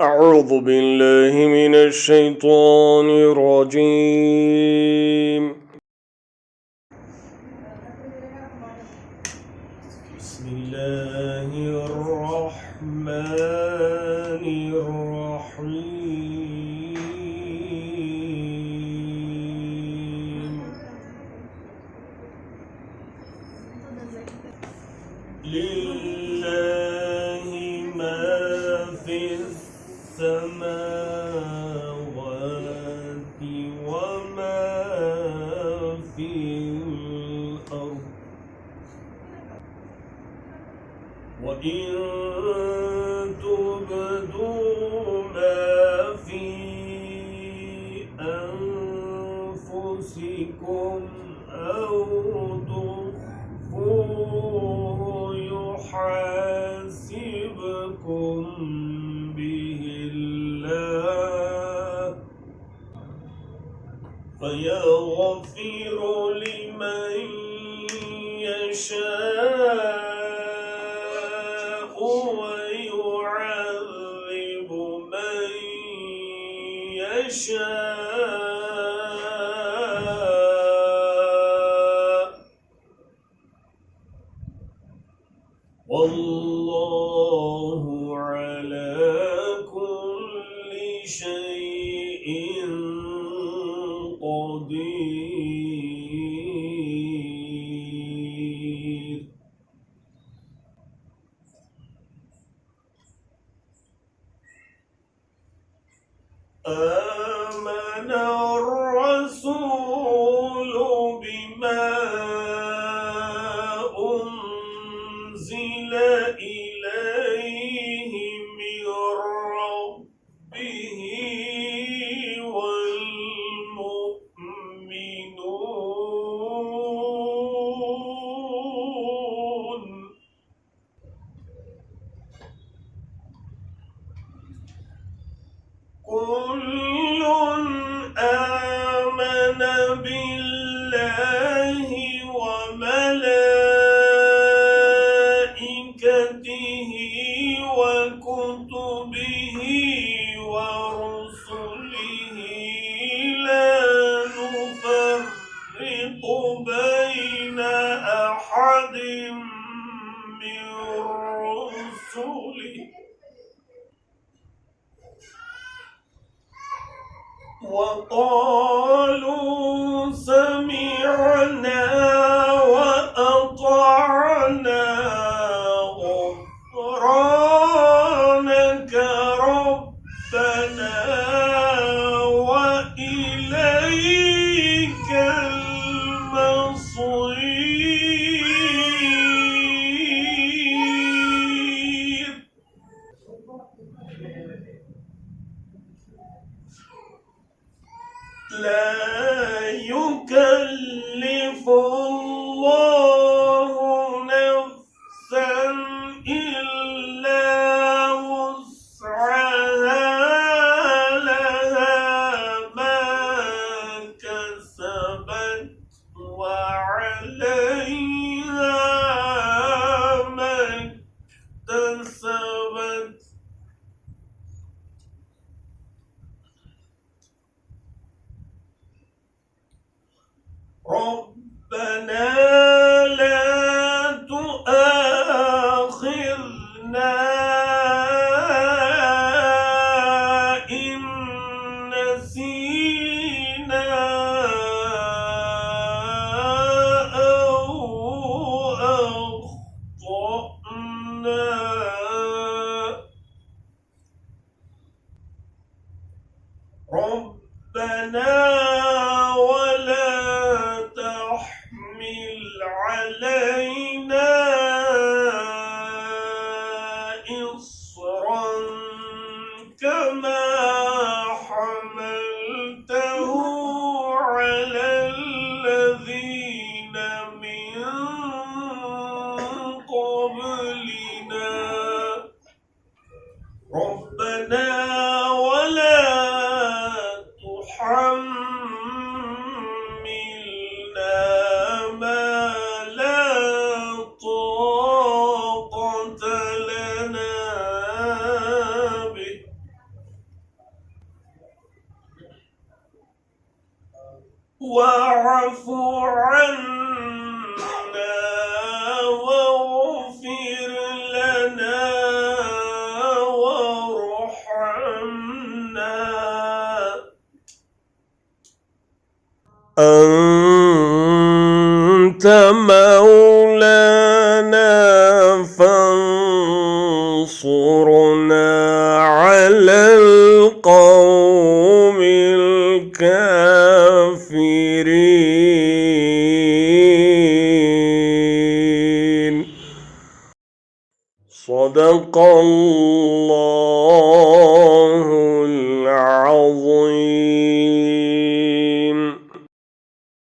أعوذ بالله من الشيطان الرجيم. بسم الله الرحمن الرحيم. لله ما في السماوات وما في الأرض، وإن تبدوا ما في أنفسكم أو تخفوه يحاسبكم به الله فيغفر لمن يشاء ويعذب من يشاء، والله على كل شيء قدير. آمن الرسول بما أنزل إليه من ربه والمؤمنون كل آمن بالله وملائكته وكتبه ورسله لا نفرق بين أحد من رسله وقالوا سمعنا وأطعنا غفرانك ربنا وإليك المصير. لا يكلف الله نفسا إلا وسعها، لها ما كسبت وعليها ما اكتسبت. ربنا لا تؤاخذنا إن نسينا أو أخطأنا. ربنا ولا تحمل علينا إصرا كما حملته على الذين من قبلنا. ربنا ولا تحملنا ما لا طاقة لنا به واعف عنا واغفر لنا وارحمنا أنت مولانا فانصرنا على القوم الكافرين. صدق الله.